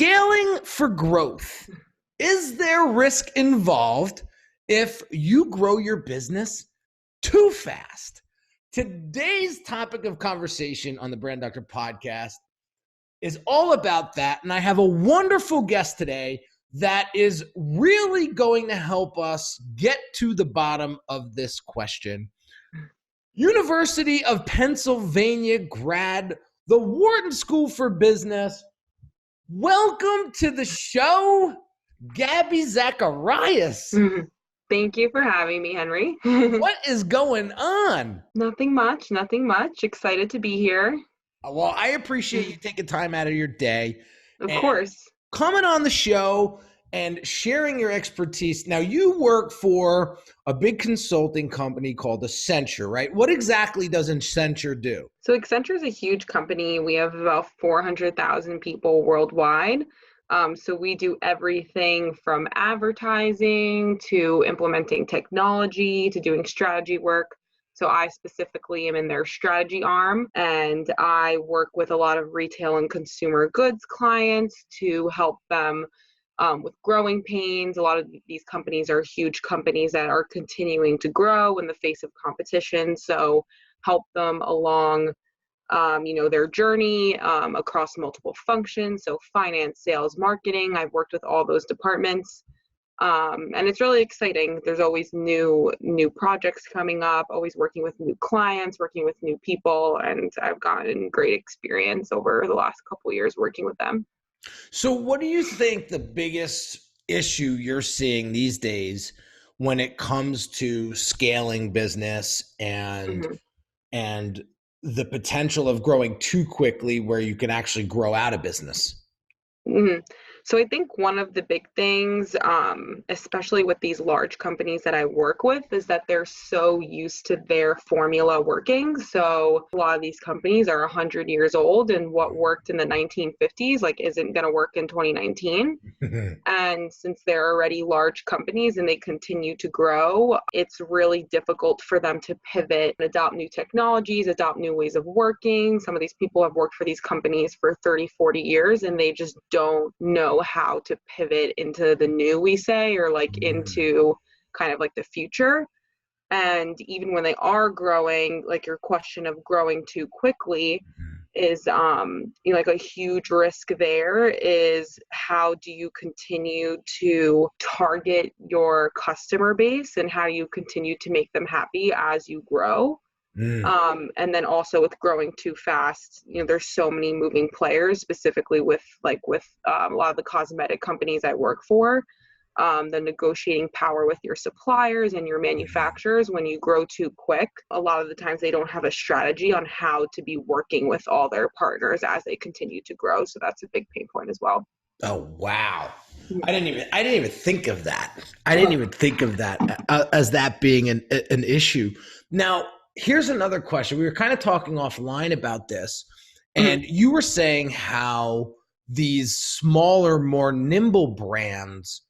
Scaling for growth. Is there risk involved if you grow your business too fast? Today's topic of conversation on the Brand Doctor podcast is all about that. And I have a wonderful guest today that is really going to help us get to the bottom of this question. University of Pennsylvania grad, the Wharton School for Business. Welcome to the show, Gabby Zacarias. Thank you for having me, Henry. What is going on? Nothing much. Excited to be here. Well, I appreciate you taking time out of your day. Of course. Coming on the show and sharing your expertise. Now, you work for a big consulting company called Accenture, right? What exactly does Accenture do? So Accenture is a huge company. We have about 400,000 people worldwide. So we do everything from advertising to implementing technology to doing strategy work. So I specifically am in their strategy arm, and I work with a lot of retail and consumer goods clients to help them with growing pains. A lot of these companies are huge companies that are continuing to grow in the face of competition. So help them along their journey across multiple functions. So finance, sales, marketing. I've worked with all those departments. And it's really exciting. There's always new projects coming up, always working with new clients, working with new people. And I've gotten great experience over the last couple of years working with them. So what do you think the biggest issue you're seeing these days when it comes to scaling business and the potential of growing too quickly where you can actually grow out of business? So I think one of the big things, especially with these large companies that I work with, is that they're so used to their formula working. So a lot of these companies are 100 years old, and what worked in the 1950s isn't going to work in 2019. And since they're already large companies and they continue to grow, it's really difficult for them to pivot and adopt new technologies, adopt new ways of working. Some of these people have worked for these companies for 30, 40 years, and they just don't know how to pivot into the new, we say, or into kind of the future. And even when they are growing, your question of growing too quickly is a huge risk there is how do you continue to target your customer base and how do you continue to make them happy as you grow. And then also with growing too fast, there's so many moving players, specifically with a lot of the cosmetic companies I work for, the negotiating power with your suppliers and your manufacturers. When you grow too quick, a lot of the times they don't have a strategy on how to be working with all their partners as they continue to grow. So that's a big pain point as well. Oh, wow. I didn't even think of that. I didn't even think of that as that being an issue. Now, here's another question. We were kind of talking offline about this, and you were saying how these smaller, more nimble brands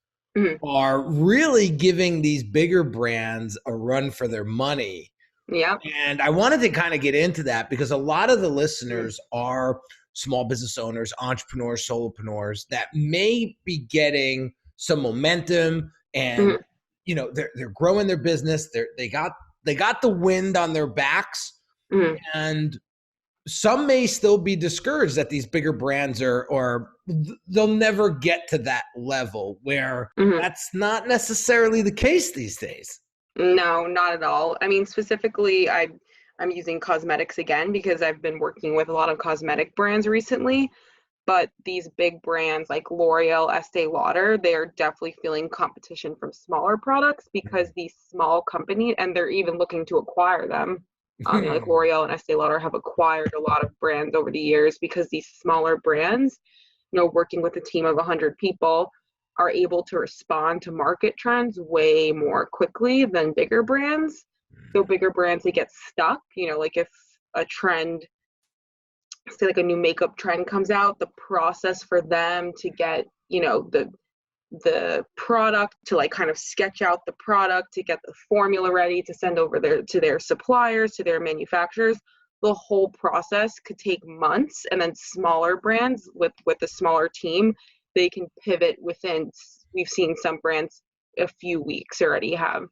are really giving these bigger brands a run for their money. Yeah. And I wanted to kind of get into that because a lot of the listeners are small business owners, entrepreneurs, solopreneurs that may be getting some momentum and they're growing their business. They got the wind on their backs, and some may still be discouraged that these bigger brands or they'll never get to that level where that's not necessarily the case these days. No, not at all. I mean, specifically, I'm using cosmetics again because I've been working with a lot of cosmetic brands recently. But these big brands like L'Oreal, Estee Lauder, they're definitely feeling competition from smaller products because these small companies, and they're even looking to acquire them. Like L'Oreal and Estee Lauder have acquired a lot of brands over the years because these smaller brands, working with a team of 100 people, are able to respond to market trends way more quickly than bigger brands. So bigger brands, they get stuck, if a trend, say a new makeup trend comes out, the process for them to get, the product to kind of sketch out the product, to get the formula ready, to send over to their suppliers, to their manufacturers, the whole process could take months. And then smaller brands with a smaller team they can pivot within, we've seen some brands a few weeks already have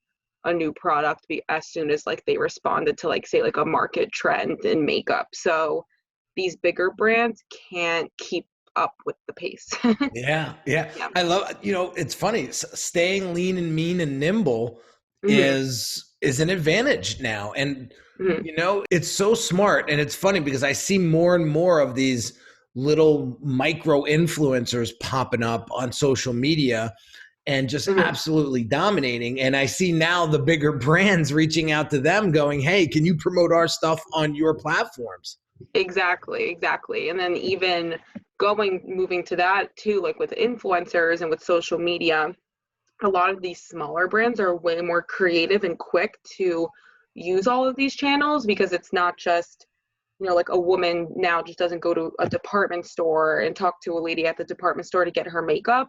a new product as soon as like they responded to like say like a market trend in makeup. So these bigger brands can't keep up with the pace. Yeah, yeah. Yeah. I love, it's funny. Staying lean and mean and nimble Hmm. is an advantage now. And Hmm. it's so smart, and it's funny because I see more and more of these little micro influencers popping up on social media and just Hmm. absolutely dominating. And I see now the bigger brands reaching out to them going, "Hey, can you promote our stuff on your platforms?" Exactly. And then even moving to that too, like with influencers and with social media, a lot of these smaller brands are way more creative and quick to use all of these channels, because it's not just, like a woman now just doesn't go to a department store and talk to a lady at the department store to get her makeup.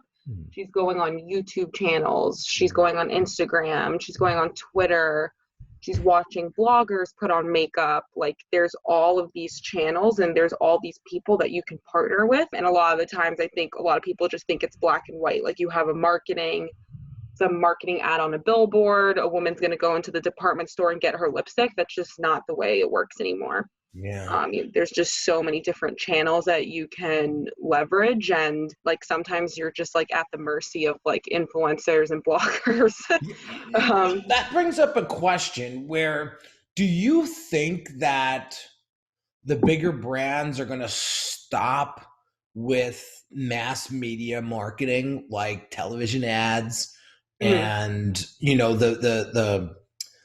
She's going on YouTube channels, she's going on Instagram, she's going on Twitter, she's watching bloggers put on makeup. Like there's all of these channels and there's all these people that you can partner with. And a lot of the times I think a lot of people just think it's black and white. Like you have some marketing ad on a billboard, a woman's going to go into the department store and get her lipstick. That's just not the way it works anymore. Yeah. There's just so many different channels that you can leverage, and like sometimes you're just like at the mercy of like influencers and bloggers. That brings up a question where, do you think that the bigger brands are going to stop with mass media marketing like television ads Mhm. and the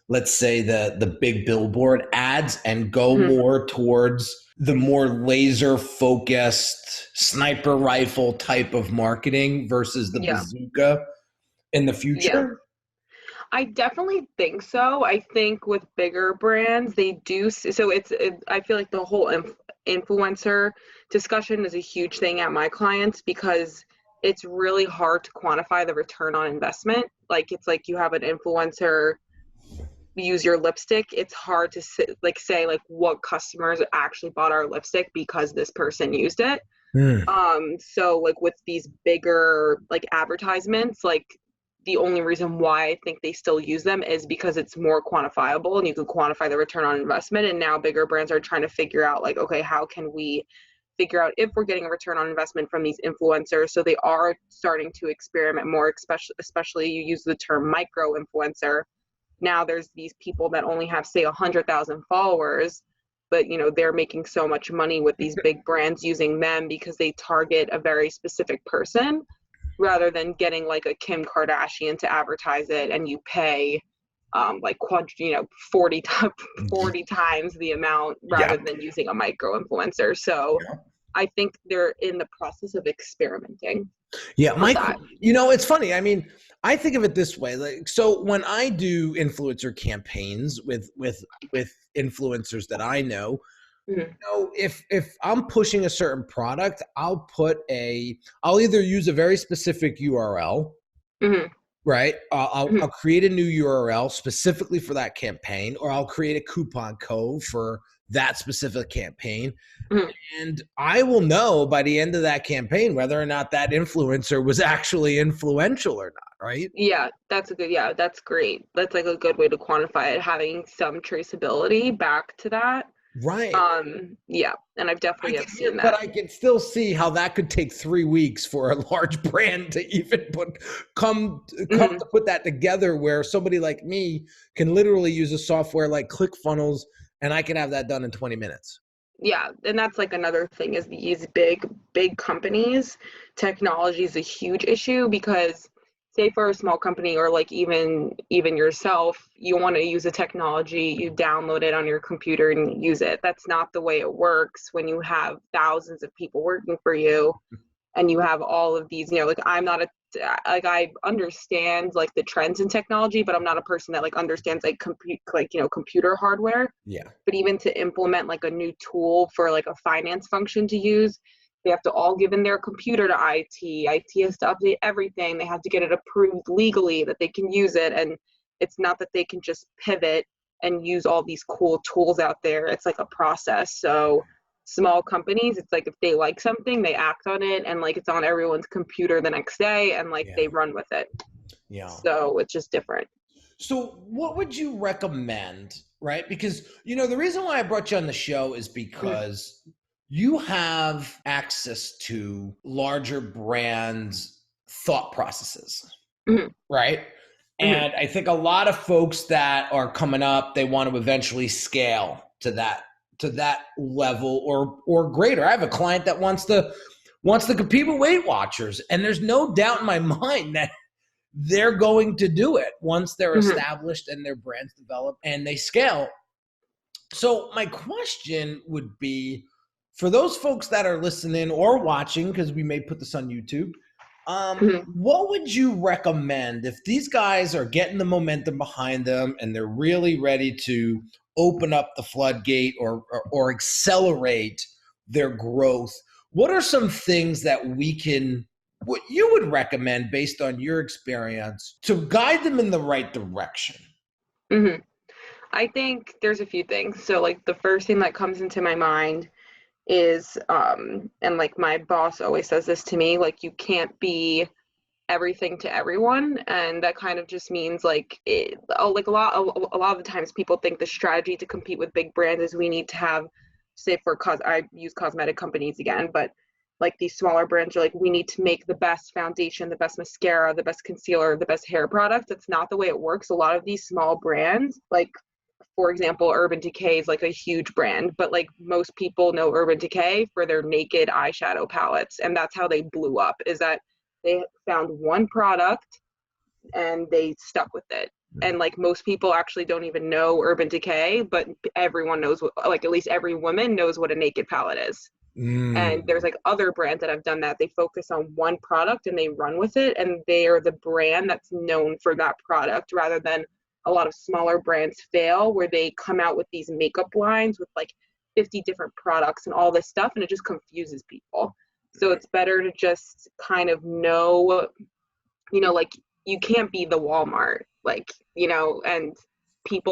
let's say the big billboard ads, and go Mhm. more towards the more laser focused sniper rifle type of marketing versus the Yeah, bazooka in the yeah. future? I definitely think so. I think with bigger brands, they do. So I feel like the whole influencer discussion is a huge thing at my clients, because it's really hard to quantify the return on investment. Like it's like you have an influencer use your lipstick. It's hard to say like what customers actually bought our lipstick because this person used it. Hmm. So like with these bigger like advertisements, like the only reason why I think they still use them is because it's more quantifiable and you can quantify the return on investment. And now bigger brands are trying to figure out like, okay, how can we figure out if we're getting a return on investment from these influencers? So they are starting to experiment more, especially you use the term micro influencer. Now there's these people that only have say 100,000 followers, but they're making so much money with these big brands using them because they target a very specific person, rather than getting like a Kim Kardashian to advertise it and you pay like 40 times the amount Yeah. rather than using a micro influencer. So I think they're in the process of experimenting Yeah, with Mike, that. it's funny. I mean, I think of it this way. Like, so when I do influencer campaigns with influencers that I know, Mhm. if I'm pushing a certain product, I'll either use a very specific URL, Mhm. right? I'll Mhm. create a new URL specifically for that campaign, or I'll create a coupon code for that specific campaign. Mhm. And I will know by the end of that campaign whether or not that influencer was actually influential or not, right? Yeah, that's great. That's like a good way to quantify it, having some traceability back to that. Right. Yeah, and I've I definitely can have hear, seen but that. I can still see how that could take 3 weeks for a large brand to even come Mhm. to put that together. Where somebody like me can literally use a software like ClickFunnels, and I can have that done in 20 minutes. Yeah, and that's like another thing is these big companies, technology is a huge issue, because say for a small company or like even yourself, you want to use a technology, you download it on your computer and use it. That's not the way it works when you have thousands of people working for you and you have all of these, like I'm not a like I understand like the trends in technology, but I'm not a person that like understands like computer hardware. Yeah. But even to implement like a new tool for like a finance function to use, they have to all give in their computer to IT. IT has to update everything. They have to get it approved legally that they can use it. And it's not that they can just pivot and use all these cool tools out there. It's like a process. So small companies, it's like if they like something, they act on it, and like it's on everyone's computer the next day, and like they run with it. Yeah. So it's just different. So what would you recommend, right? Because, the reason why I brought you on the show is because you have access to larger brands' thought processes, right? And I think a lot of folks that are coming up, they want to eventually scale to that level or greater. I have a client that wants to compete with Weight Watchers, and there's no doubt in my mind that they're going to do it once they're established and their brands develop and they scale. So my question would be, for those folks that are listening or watching, because we may put this on YouTube, what would you recommend if these guys are getting the momentum behind them and they're really ready to open up the floodgate or accelerate their growth? What are some things that what you would recommend based on your experience to guide them in the right direction? I think there's a few things. So like the first thing that comes into my mind is, and like my boss always says this to me, like you can't be everything to everyone. And that kind of just means like, a lot of the times people think the strategy to compete with big brands is we need to have, say I use cosmetic companies again, but like these smaller brands are like, we need to make the best foundation, the best mascara, the best concealer, the best hair products. That's not the way it works. A lot of these small brands, like for example, Urban Decay is like a huge brand, but like most people know Urban Decay for their naked eyeshadow palettes. And that's how they blew up, is that they found one product and they stuck with it. And like most people actually don't even know Urban Decay, but everyone knows like at least every woman knows what a naked palette is. And there's like other brands that have done that. They focus on one product and they run with it, and they are the brand that's known for that product, rather than a lot of smaller brands fail where they come out with these makeup lines with like 50 different products and all this stuff, and it just confuses people. So it's better to just kind of know, like you can't be the Walmart, like, and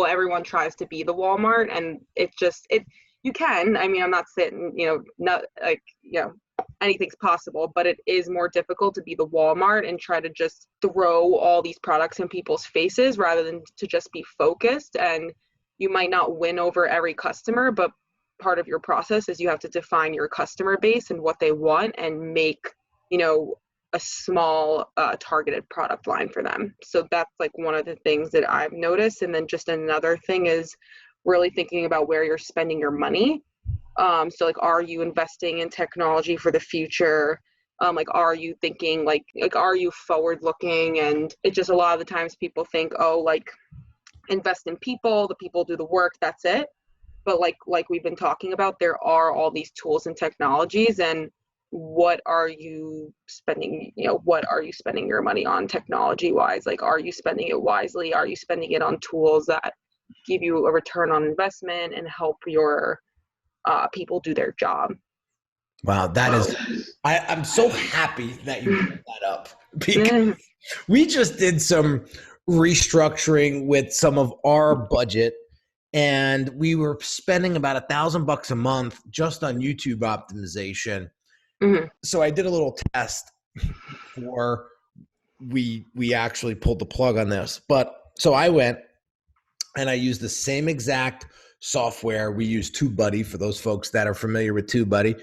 everyone tries to be the Walmart, and you can. I mean, I'm not saying, not like, anything's possible, but it is more difficult to be the Walmart and try to just throw all these products in people's faces rather than to just be focused. And you might not win over every customer, but part of your process is you have to define your customer base and what they want and make, a small targeted product line for them. So that's like one of the things that I've noticed. And then just another thing is really thinking about where you're spending your money. So like, are you investing in technology for the future? Like, are you thinking like, are you forward looking? And it just, a lot of the times people think, oh, like invest in people, the people do the work, that's it. But like we've been talking about, there are all these tools and technologies, and what are you spending, what are you spending your money on technology wise? Like, are you spending it wisely? Are you spending it on tools that give you a return on investment and help your people do their job? Wow, that is, I'm so happy that you brought that up, because we just did some restructuring with some of our budget, and we were spending about $1,000 a month just on YouTube optimization. So I did a little test before we actually pulled the plug on this. But so I went and I used the same exact software. We use TubeBuddy, for those folks that are familiar with TubeBuddy.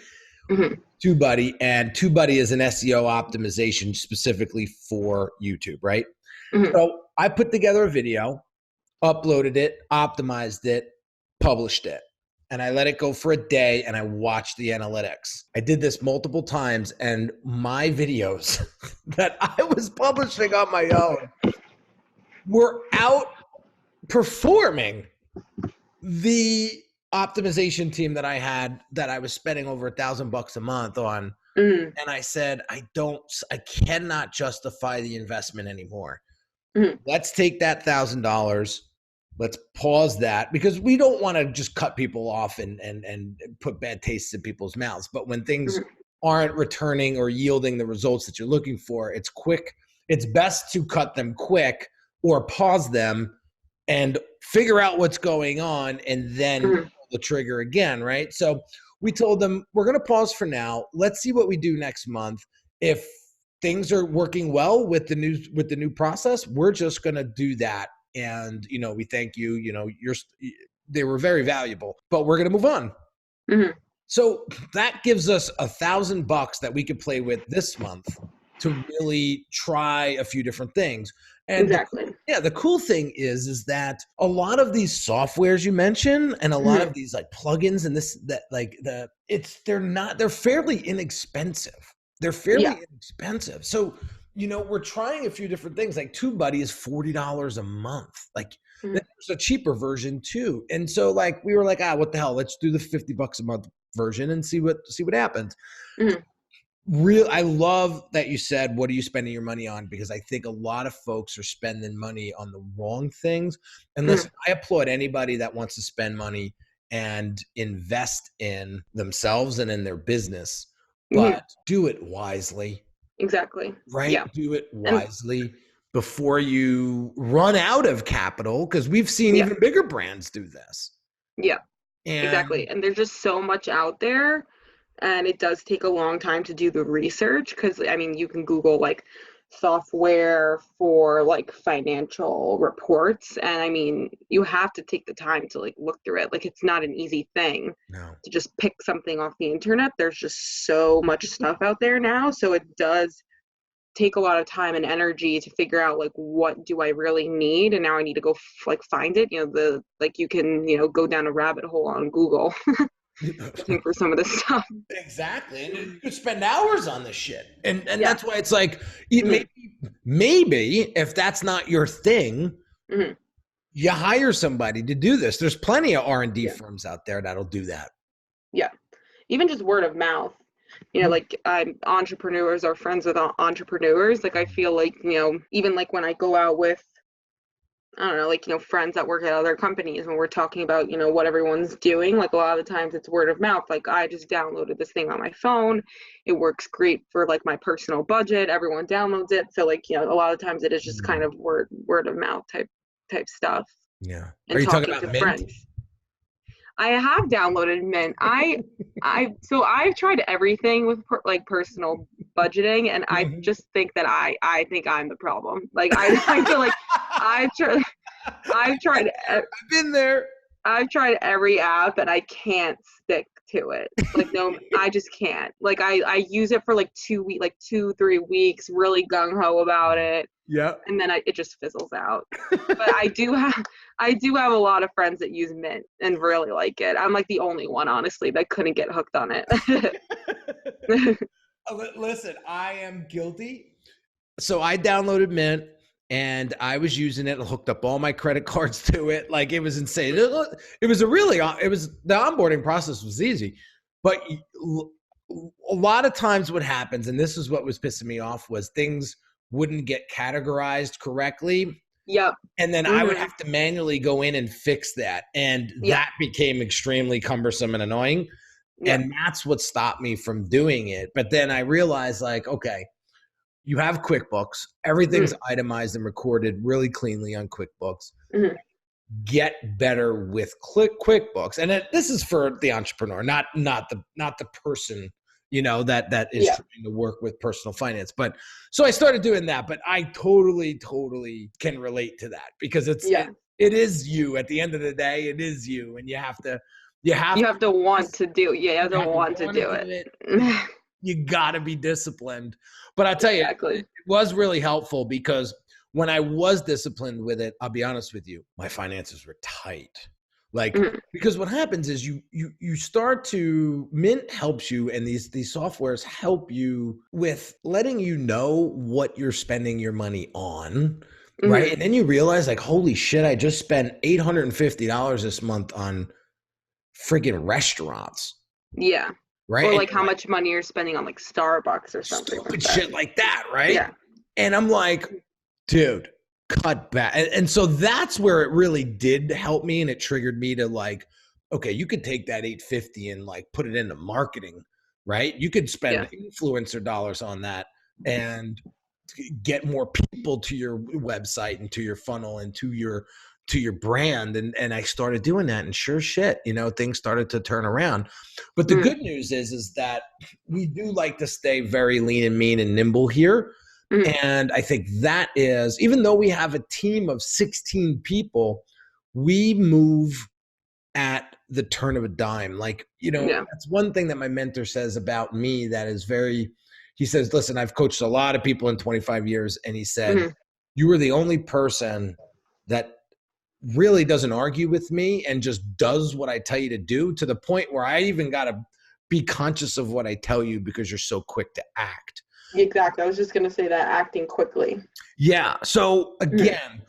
TubeBuddy, and TubeBuddy is an SEO optimization specifically for YouTube, right? So I put together a video, uploaded it, optimized it, published it, and I let it go for a day, and I watched the analytics. I did this multiple times, and my videos that I was publishing on my own were outperforming the optimization team that I had, that I was spending over $1,000 a month on. And I said, I cannot justify the investment anymore. Let's take that $1,000. Let's pause that, because we don't want to just cut people off and put bad tastes in people's mouths. But when things aren't returning or yielding the results that you're looking for, it's best to cut them quick or pause them and figure out what's going on and then pull the trigger again, right? So we told them, we're going to pause for now. Let's see what we do next month. If things are working well with the new process, we're just going to do that. And, we thank you, they were very valuable, but we're going to move on. Mm-hmm. So that gives us $1,000 that we could play with this month to really try a few different things. And exactly. the cool thing is that a lot of these softwares you mentioned and a lot of these like plugins and they're fairly inexpensive. They're fairly inexpensive. So, we're trying a few different things. Like TubeBuddy is $40 a month. Like there's a cheaper version too. And so like, we were like, what the hell? Let's do the $50 a month version and see what happens. I love that you said, what are you spending your money on? Because I think a lot of folks are spending money on the wrong things. And listen, I applaud anybody that wants to spend money and invest in themselves and in their business, but do it wisely. Exactly. Right? Yeah. Do it wisely before you run out of capital, because we've seen even bigger brands do this. Yeah, exactly. And there's just so much out there. And it does take a long time to do the research because, you can Google like software for like financial reports. And you have to take the time to like look through it. Like it's not an easy thing to just pick something off the internet. There's just so much stuff out there now. So it does take a lot of time and energy to figure out like, what do I really need? And now I need to go find it. You can, go down a rabbit hole on Google. Looking for some of this stuff. Exactly. And you could spend hours on this shit. And that's why it's like, maybe if that's not your thing, you hire somebody to do this. There's plenty of R&D firms out there that'll do that. Yeah. Even just word of mouth. Like entrepreneurs are friends with entrepreneurs. Like I feel like, even like when I go out with, I don't know, like, friends that work at other companies, when we're talking about, what everyone's doing, like a lot of the times it's word of mouth. Like I just downloaded this thing on my phone. It works great for like my personal budget. Everyone downloads it. So like, a lot of times it is just kind of word of mouth type stuff. Yeah. And are you talking about Mint? Friends. I have downloaded Mint. So I've tried everything with personal budgeting, and I just think that I think I'm the problem. Like I feel like I've tried. I've been there. I've tried every app, and I can't stick to it. Like no, I just can't. Like I use it for like 2-3 weeks, really gung ho about it. Yeah. And then it just fizzles out. But I do have a lot of friends that use Mint and really like it. I'm like the only one, honestly, that couldn't get hooked on it. Listen, I am guilty. So I downloaded Mint and I was using it and hooked up all my credit cards to it. Like it was insane. The onboarding process was easy, but a lot of times what happens, and this is what was pissing me off, was things wouldn't get categorized correctly. Yep. And then I would have to manually go in and fix that. And that became extremely cumbersome and annoying. Yep. And that's what stopped me from doing it. But then I realized like, okay, you have QuickBooks. Everything's itemized and recorded really cleanly on QuickBooks. Get better with QuickBooks. And this is for the entrepreneur, not the person, that is trying to work with personal finance. But so I started doing that, but I totally can relate to that because it is you at the end of the day. It is you. And you have to want to do it. You have to want to do it. You gotta be disciplined. But I'll tell you, it was really helpful because when I was disciplined with it, I'll be honest with you, my finances were tight. Like, because what happens is you start to, Mint helps you, and these softwares help you with letting you know what you're spending your money on, right? And then you realize like, holy shit, I just spent $850 this month on friggin' restaurants. Yeah. Right. Or like how much money you're spending on like Starbucks or something. Stupid shit like that, right? Yeah. And I'm like, dude, cut back. And so that's where it really did help me, and it triggered me to like, okay, you could take that $850 and like put it into marketing, right? You could spend influencer dollars on that and get more people to your website and to your funnel and to to your brand. And I started doing that, and sure shit, things started to turn around. But the good news is that we do like to stay very lean and mean and nimble here. And I think that is, even though we have a team of 16 people, we move at the turn of a dime. That's one thing that my mentor says about me that is he says, listen, I've coached a lot of people in 25 years. And he said, you are the only person that really doesn't argue with me and just does what I tell you to do, to the point where I even got to be conscious of what I tell you because you're so quick to act. Exactly. I was just going to say that, acting quickly. Yeah. So again,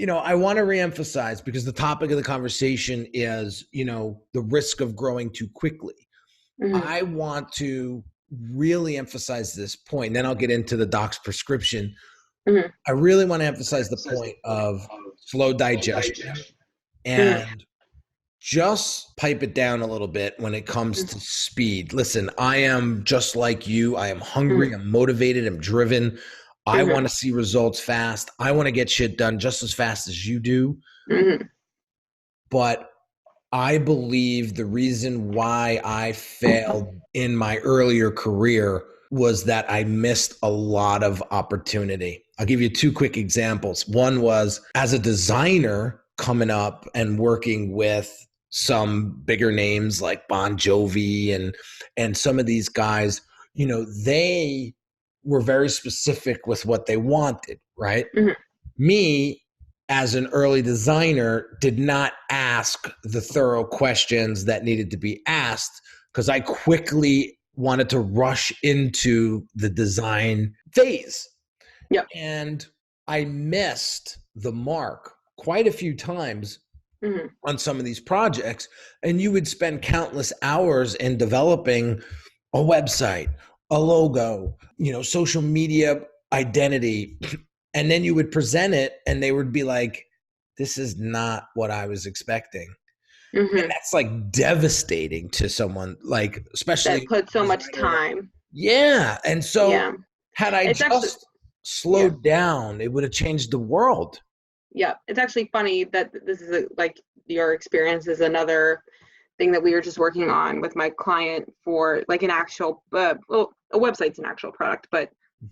I want to reemphasize, because the topic of the conversation is, the risk of growing too quickly. I want to really emphasize this point, and then I'll get into the doc's prescription. I really want to emphasize the point of slow digestion and just pipe it down a little bit when it comes to speed. Listen, I am just like you. I am hungry. I'm motivated. I'm driven. I want to see results fast. I want to get shit done just as fast as you do. But I believe the reason why I failed in my earlier career was that I missed a lot of opportunity. I'll give you two quick examples. One was as a designer coming up and working with some bigger names like Bon Jovi and some of these guys, they were very specific with what they wanted, right? Me, as an early designer, did not ask the thorough questions that needed to be asked because I quickly wanted to rush into the design phase. Yep. And I missed the mark quite a few times on some of these projects. And you would spend countless hours in developing a website, a logo, social media identity. And then you would present it and they would be like, this is not what I was expecting. And that's like devastating to someone, like, especially that put so much time. Yeah. And so had I slowed down, it would have changed the world. Yeah. It's actually funny that this is like your experience is another thing that we were just working on with my client for like an actual, a website's an actual product, but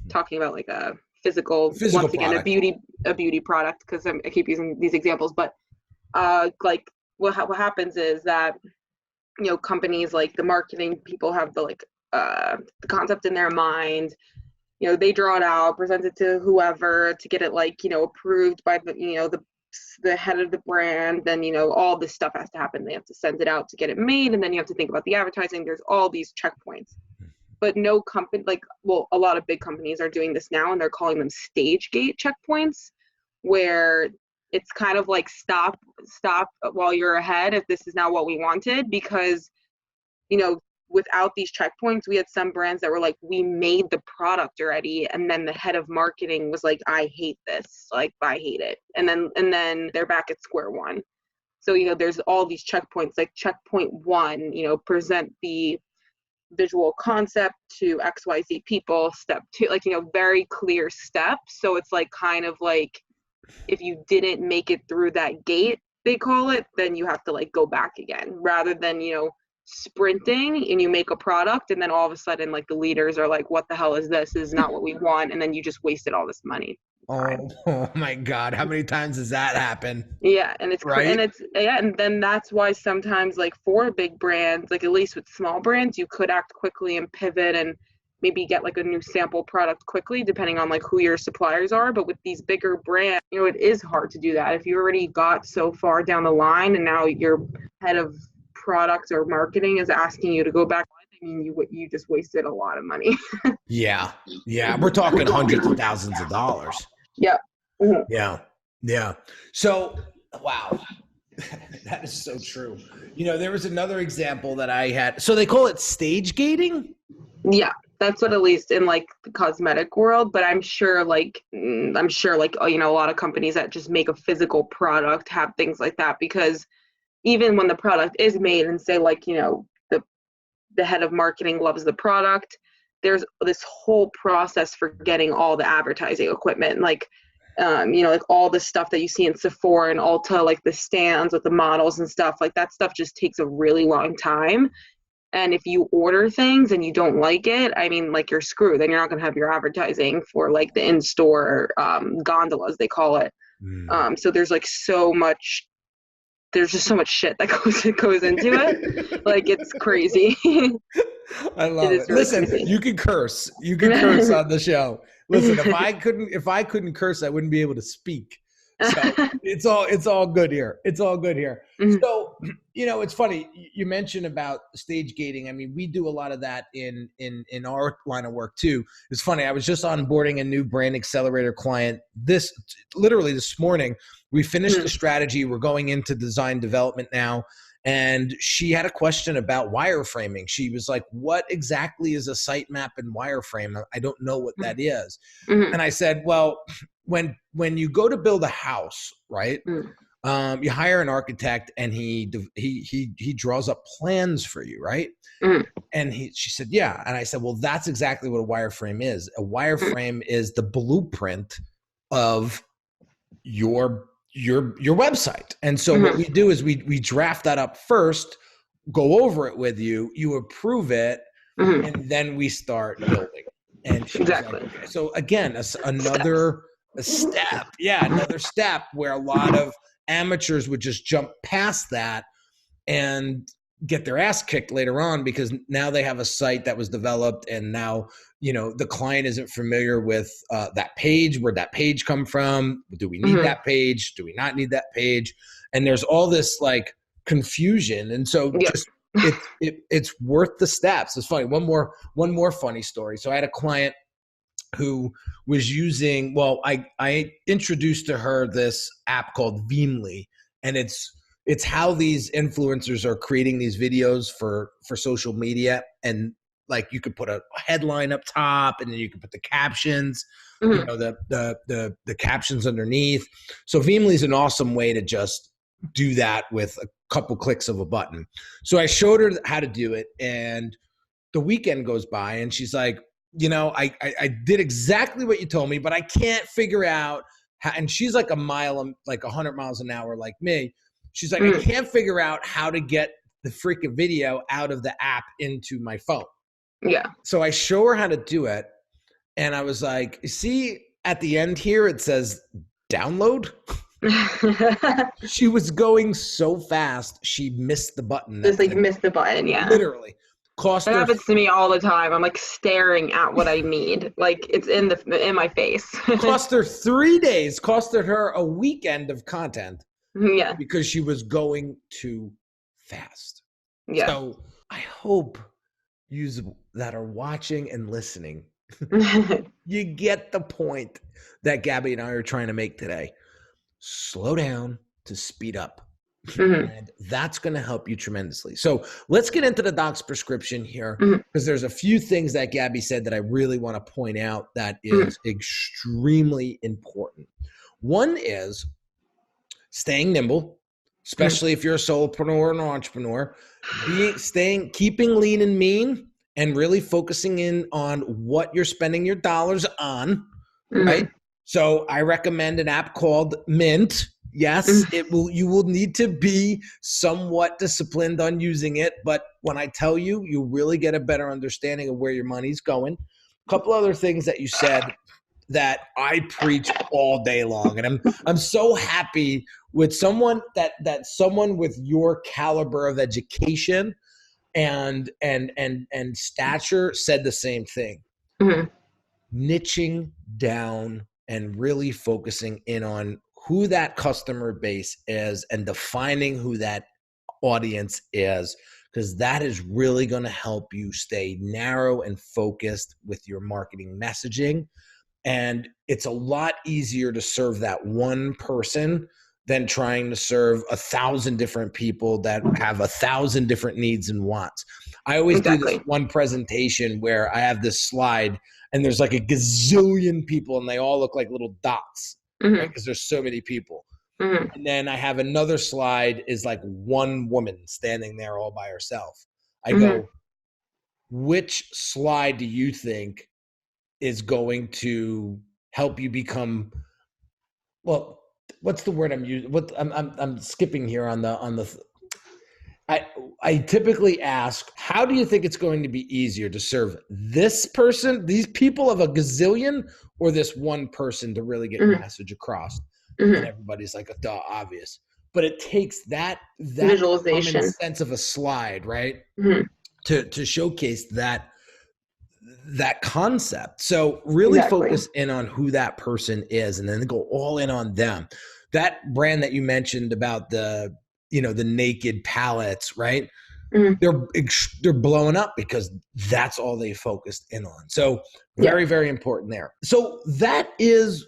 talking about like a physical once again, product. a beauty product, because I keep using these examples, but like what happens is that, companies, like the marketing people have the concept in their mind, they draw it out, present it to whoever to get it approved by the head of the brand. Then, all this stuff has to happen. They have to send it out to get it made. And then you have to think about the advertising. There's all these checkpoints. But no company, a lot of big companies are doing this now, and they're calling them stage gate checkpoints, where it's kind of like stop while you're ahead if this is not what we wanted. Because, without these checkpoints, we had some brands that were like, we made the product already. And then the head of marketing was like, I hate this. Like, I hate it. And then they're back at square one. So, there's all these checkpoints, like checkpoint 1, present the visual concept to XYZ people. Step 2, very clear steps. So it's like kind of like if you didn't make it through that gate, they call it, then you have to go back again, rather than sprinting and you make a product and then all of a sudden the leaders are like, what the hell is this? This is not what we want. And then you just wasted all this money. Oh my God. How many times does that happen? Yeah. And it's right. And then that's why sometimes for big brands, at least with small brands, you could act quickly and pivot and maybe get a new sample product quickly, depending on who your suppliers are. But with these bigger brands, it is hard to do that. If you already got so far down the line and now your head of product or marketing is asking you to go back, you just wasted a lot of money. Yeah. We're talking hundreds of thousands of dollars. Yeah. Yeah. So, wow. That is so true. There was another example that I had. So they call it stage gating? Yeah. That's what, at least in the cosmetic world, but I'm sure a lot of companies that just make a physical product have things like that, because even when the product is made and say the head of marketing loves the product, there's this whole process for getting all the advertising equipment. Like all the stuff that you see in Sephora and Ulta, like the stands with the models and stuff, like that stuff just takes a really long time. And if you order things and you don't like it, I mean, like you're screwed. Then you're not going to have your advertising for like the in-store gondolas, they call it. So there's like there's just so much shit that goes into it. Like it's crazy. I love it. Really Listen, crazy. you can curse. You can curse on the show. Listen, if I couldn't curse, I wouldn't be able to speak. So it's all good here. It's all good here. Mhm. So, it's funny. You mentioned about stage gating. I mean, we do a lot of that in our line of work too. It's funny. I was just onboarding a new brand accelerator client literally this morning. We finished the strategy. We're going into design development now. And she had a question about wireframing. She was like, what exactly is a sitemap and wireframe? I don't know what that is. And I said, well, when you go to build a house, right? You hire an architect and he draws up plans for you, right? And she said, yeah. And I said, well, that's exactly what a wireframe is. A wireframe is the blueprint of your website. And so what we do is we draft that up first, go over it with you, you approve it, and then we start building. And Exactly. Like, okay. So again, another step where a lot of amateurs would just jump past that and get their ass kicked later on, because now they have a site that was developed and now the client isn't familiar with that page. Where'd that page come from? Do we need that page? Do we not need that page? And there's all this like confusion. And so just it's worth the steps. It's funny. One more funny story. So I had a client who was using, I introduced to her this app called Veemly, and it's how these influencers are creating these videos for social media. And like you could put a headline up top and then you could put the captions, the captions underneath. So Veemly is an awesome way to just do that with a couple clicks of a button. So I showed her how to do it, and the weekend goes by and she's like, I did exactly what you told me, but I can't figure out how, and she's like 100 miles an hour like me. She's like, I can't figure out how to get the freaking video out of the app into my phone. Yeah. So I show her how to do it. And I was like, you see at the end here, it says download. She was going so fast, she missed the button. Just like missed the button. Yeah. Literally. That happens to me all the time. I'm like staring at what I need. Like it's in my face. Cost her 3 days, costed her a weekend of content. Yeah. Because she was going too fast. Yeah. So I hope you that are watching and listening, you get the point that Gabby and I are trying to make today. Slow down to speed up. And that's going to help you tremendously. So let's get into the doc's prescription here, because there's a few things that Gabby said that I really want to point out that is extremely important. One is staying nimble, especially if you're a solopreneur or an entrepreneur, keeping lean and mean, and really focusing in on what you're spending your dollars on, right? So I recommend an app called Mint. Yes, you will need to be somewhat disciplined on using it, but when I tell you, you really get a better understanding of where your money's going. A couple other things that you said that I preach all day long, and I'm so happy with someone someone with your caliber of education and stature said the same thing. Niching down and really focusing in on who that customer base is and defining who that audience is, because that is really going to help you stay narrow and focused with your marketing messaging. And it's a lot easier to serve that one person than trying to serve 1,000 different people that have 1,000 different needs and wants. I always do this one presentation where I have this slide and there's like a gazillion people and they all look like little dots, right? Because there's so many people. And then I have another slide is like one woman standing there all by herself. I go, which slide do you think is going to help you become well, what's the word I'm using? What I'm skipping here on the. I typically ask, how do you think it's going to be easier to serve this person, these people of a gazillion, or this one person to really get your message across? And everybody's like, duh, obvious. But it takes that Visualization, common sense of a slide, right? To showcase that concept. So really focus in on who that person is, and then go all in on them. That brand that you mentioned about the naked palettes, right? They're blowing up because that's all they focused in on. So very, very important there. So that is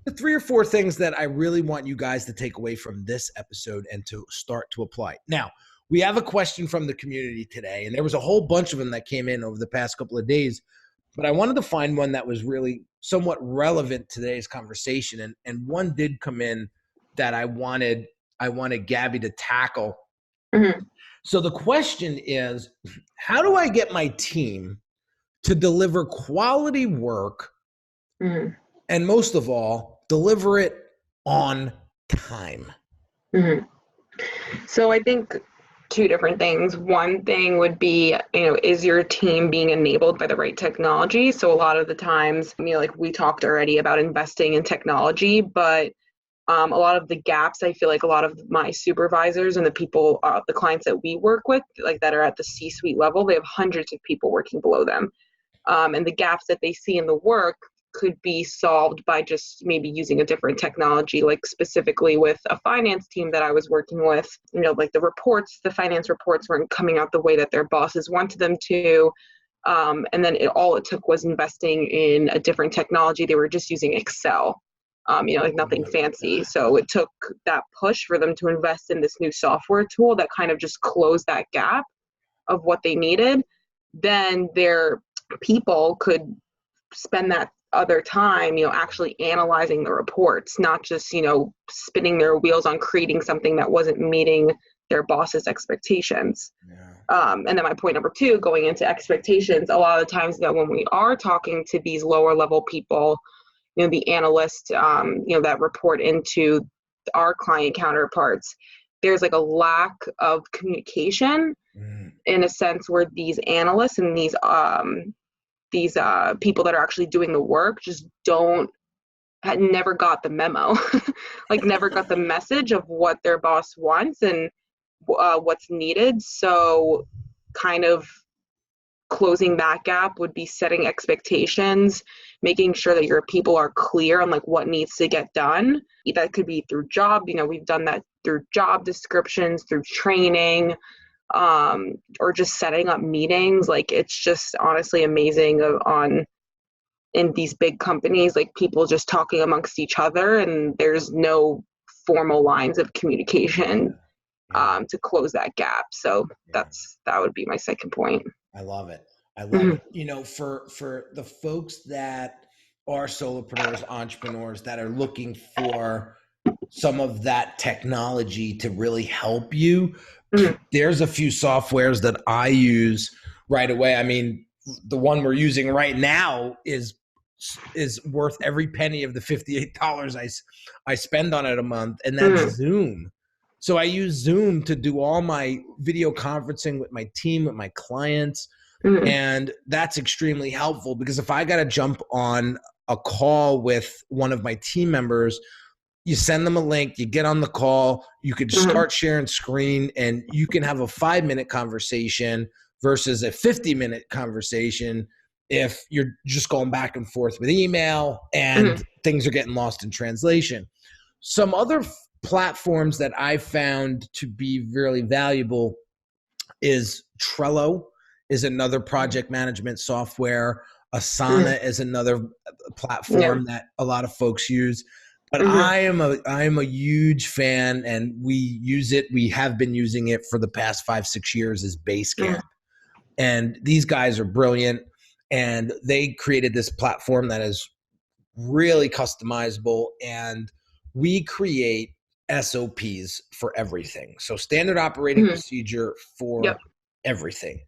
the 3 or 4 things that I really want you guys to take away from this episode and to start to apply. Now, we have a question from the community today, and there was a whole bunch of them that came in over the past couple of days, but I wanted to find one that was really somewhat relevant to today's conversation. And one did come in that I wanted Gabby to tackle. So the question is, how do I get my team to deliver quality work and most of all, deliver it on time? So I think 2 different things. One thing would be, is your team being enabled by the right technology? So a lot of the times, like we talked already about investing in technology, but a lot of the gaps, I feel like a lot of my supervisors and the people, the clients that we work with, like that are at the C-suite level, they have hundreds of people working below them. And the gaps that they see in the work could be solved by just maybe using a different technology, like specifically with a finance team that I was working with, like the finance reports weren't coming out the way that their bosses wanted them to. And then all it took was investing in a different technology. They were just using Excel. Like nothing fancy. So it took that push for them to invest in this new software tool that kind of just closed that gap of what they needed. Then their people could spend that other time, actually analyzing the reports, not just, spinning their wheels on creating something that wasn't meeting their boss's expectations. And then my point number 2, going into expectations, a lot of the times that when we are talking to these lower level people, the analysts, that report into our client counterparts, there's like a lack of communication in a sense where these analysts and these people that are actually doing the work just had never got the memo, like never got the message of what their boss wants and what's needed. So kind of closing that gap would be setting expectations, making sure that your people are clear on like what needs to get done. That could be through job, we've done that through job descriptions, through training, or just setting up meetings. Like it's just honestly amazing in these big companies, like people just talking amongst each other and there's no formal lines of communication to close that gap. So that would be my second point. I love it. I love it. For the folks that are solopreneurs, entrepreneurs that are looking for some of that technology to really help you, there's a few softwares that I use right away. I mean, the one we're using right now is worth every penny of the $58 I spend on it a month, and that's Zoom. So I use Zoom to do all my video conferencing with my team, with my clients. And that's extremely helpful because if I got to jump on a call with one of my team members, you send them a link, you get on the call, you could start sharing screen, and you can have a 5-minute conversation versus a 50-minute conversation if you're just going back and forth with email and things are getting lost in translation. Some other platforms that I found to be really valuable is Trello is another project management software. Asana is another platform that a lot of folks use. But I am a huge fan, and we use it. We have been using it for the past 5-6 years as Basecamp. And these guys are brilliant, and they created this platform that is really customizable, and we create SOPs for everything. So standard operating procedure for everything.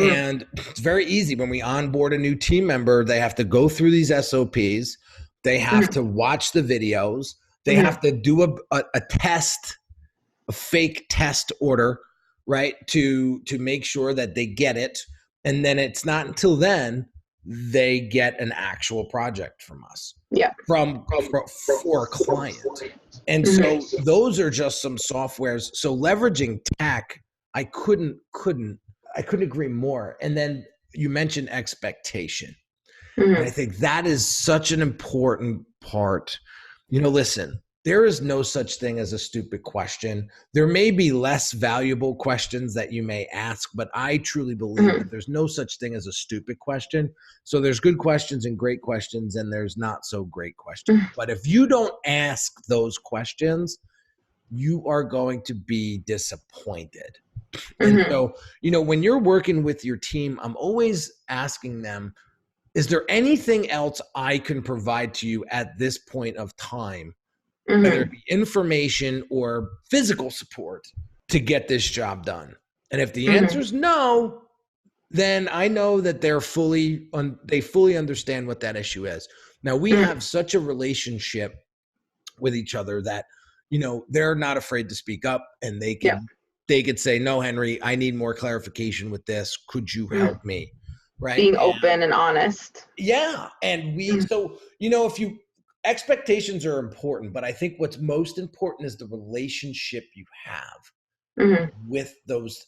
And it's very easy. When we onboard a new team member, they have to go through these SOPs. They have to watch the videos. They have to do a test, a fake test order, right? To make sure that they get it. And then it's not until then they get an actual project from us. Yeah. For a client. And so those are just some softwares. So leveraging tech, I couldn't agree more. And then you mentioned expectation. And I think that is such an important part. Listen, there is no such thing as a stupid question. There may be less valuable questions that you may ask, but I truly believe that there's no such thing as a stupid question. So there's good questions and great questions, and there's not so great questions. But if you don't ask those questions, you are going to be disappointed. And so, when you're working with your team, I'm always asking them, is there anything else I can provide to you at this point of time? Whether it be information or physical support to get this job done. And if the answer is no, then I know that they fully understand what that issue is. Now, we have such a relationship with each other that, they're not afraid to speak up, and they could say, no, Henry, I need more clarification with this. Could you help me? Right. Being open and honest. Yeah. And expectations are important, but I think what's most important is the relationship you have with those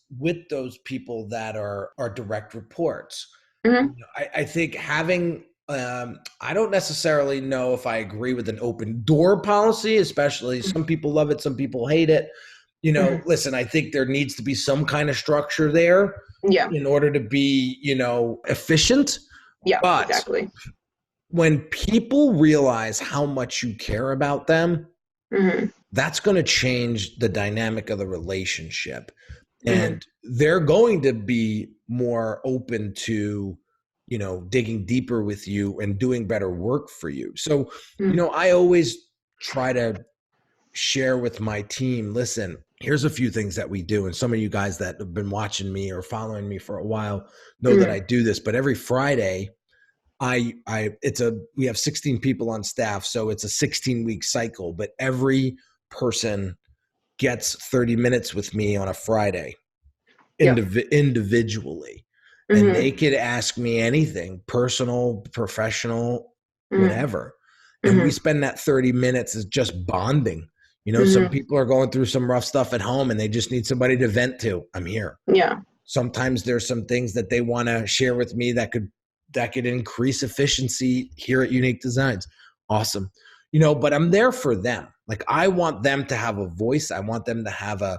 people that are direct reports. I think having, I don't necessarily know if I agree with an open door policy, especially some people love it, some people hate it. Listen, I think there needs to be some kind of structure there in order to be, efficient. Yeah, but exactly. When people realize how much you care about them, that's going to change the dynamic of the relationship. And they're going to be more open to, digging deeper with you and doing better work for you. So, I always try to share with my team, listen, here's a few things that we do. And some of you guys that have been watching me or following me for a while know that I do this, but every Friday, we have 16 people on staff, so it's a 16-week cycle, but every person gets 30 minutes with me on a Friday individually. And they could ask me anything, personal, professional, whatever. And we spend that 30 minutes as just bonding. Some people are going through some rough stuff at home and they just need somebody to vent to. I'm here. Yeah. Sometimes there's some things that they want to share with me that could increase efficiency here at Unique Designs. Awesome. But I'm there for them. Like, I want them to have a voice. I want them to have a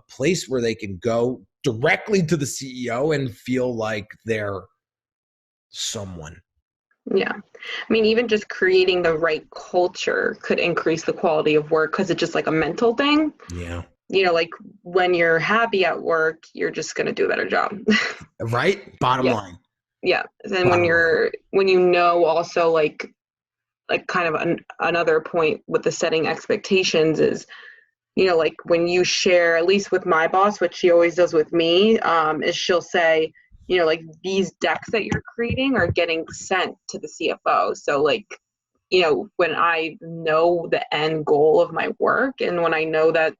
place where they can go directly to the CEO and feel like they're someone. Yeah. I mean, even just creating the right culture could increase the quality of work, because it's just like a mental thing. Yeah. Like when you're happy at work, you're just going to do a better job. Right? Bottom line. Yeah. And when you also like kind of another point with the setting expectations is, like when you share, at least with my boss, which she always does with me, is she'll say, like, these decks that you're creating are getting sent to the CFO. So like, when I know the end goal of my work and when I know that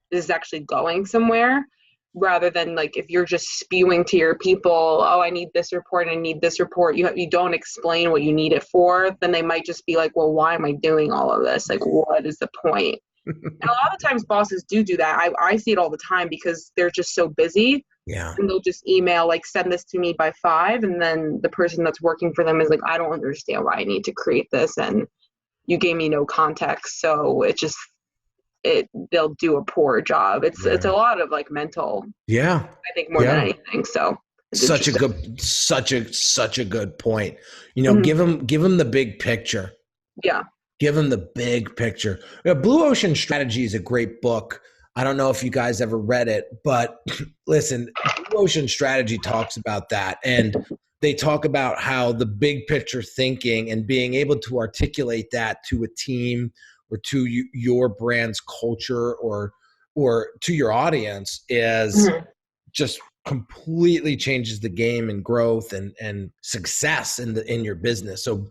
this is actually going somewhere, rather than like if you're just spewing to your people, oh, I need this report and I need this report, you don't explain what you need it for, then they might just be like, well, why am I doing all of this? Like, what is the point? And a lot of times bosses do that. I see it all the time because they're just so busy. Yeah. And they'll just email, like, send this to me by 5. And then the person that's working for them is like, I don't understand why I need to create this. And you gave me no context. So they'll do a poor job. It's a lot of like mental. Yeah. I think more than anything. So such a good point. Give them the big picture. Yeah. Give them the big picture. Blue Ocean Strategy is a great book. I don't know if you guys ever read it, but listen, Blue Ocean Strategy talks about that. And they talk about how the big picture thinking and being able to articulate that to a team or to your brand's culture or to your audience is just completely changes the game and growth and success in your business. So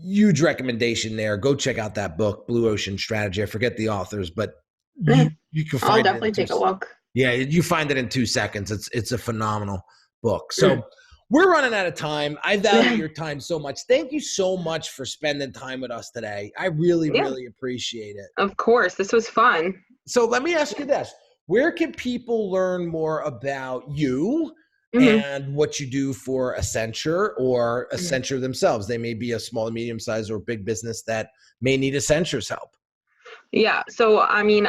huge recommendation there. Go check out that book, Blue Ocean Strategy. I forget the authors, but you can find I'll it. definitely take a look. Yeah, you find it in 2 seconds. It's a phenomenal book. So we're running out of time. I value your time so much. Thank you so much for spending time with us today. I really, really appreciate it. Of course. This was fun. So let me ask you this. Where can people learn more about you and what you do for Accenture or Accenture themselves? They may be a small, medium-sized, or big business that may need Accenture's help. Yeah. So, I mean,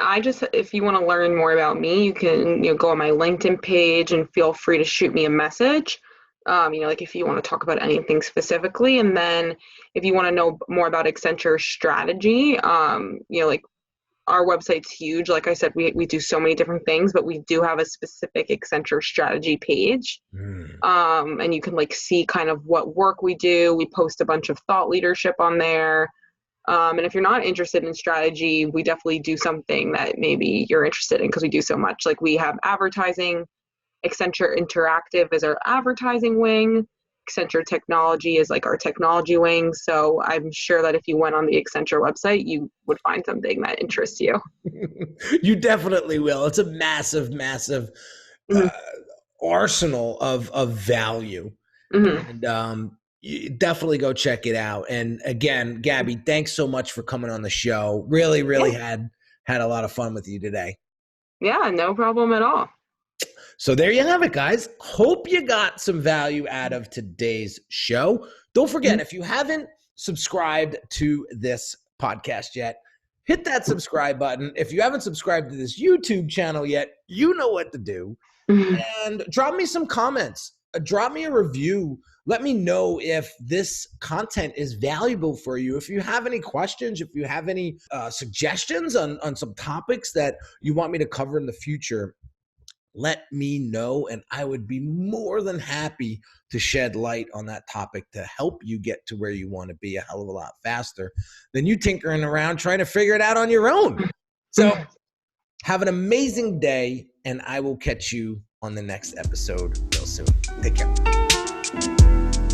if you want to learn more about me, you can, go on my LinkedIn page and feel free to shoot me a message. Like if you want to talk about anything specifically. And then if you want to know more about Accenture strategy, like our website's huge. Like I said, we do so many different things, but we do have a specific Accenture strategy page. And you can see kind of what work we do. We post a bunch of thought leadership on there. And if you're not interested in strategy, we definitely do something that maybe you're interested in because we do so much. Like we have advertising. Accenture Interactive is our advertising wing. Accenture Technology is our technology wing. So I'm sure that if you went on the Accenture website, you would find something that interests you. You definitely will. It's a massive, massive arsenal of value. And you definitely go check it out. And again, Gabby, thanks so much for coming on the show. Really, really had a lot of fun with you today. Yeah, no problem at all. So there you have it, guys. Hope you got some value out of today's show. Don't forget, if you haven't subscribed to this podcast yet, hit that subscribe button. If you haven't subscribed to this YouTube channel yet, you know what to do. And drop me some comments. Drop me a review. Let me know if this content is valuable for you. If you have any questions, if you have any suggestions on some topics that you want me to cover in the future, let me know, and I would be more than happy to shed light on that topic to help you get to where you want to be a hell of a lot faster than you tinkering around trying to figure it out on your own. So have an amazing day, and I will catch you on the next episode real soon. Take care.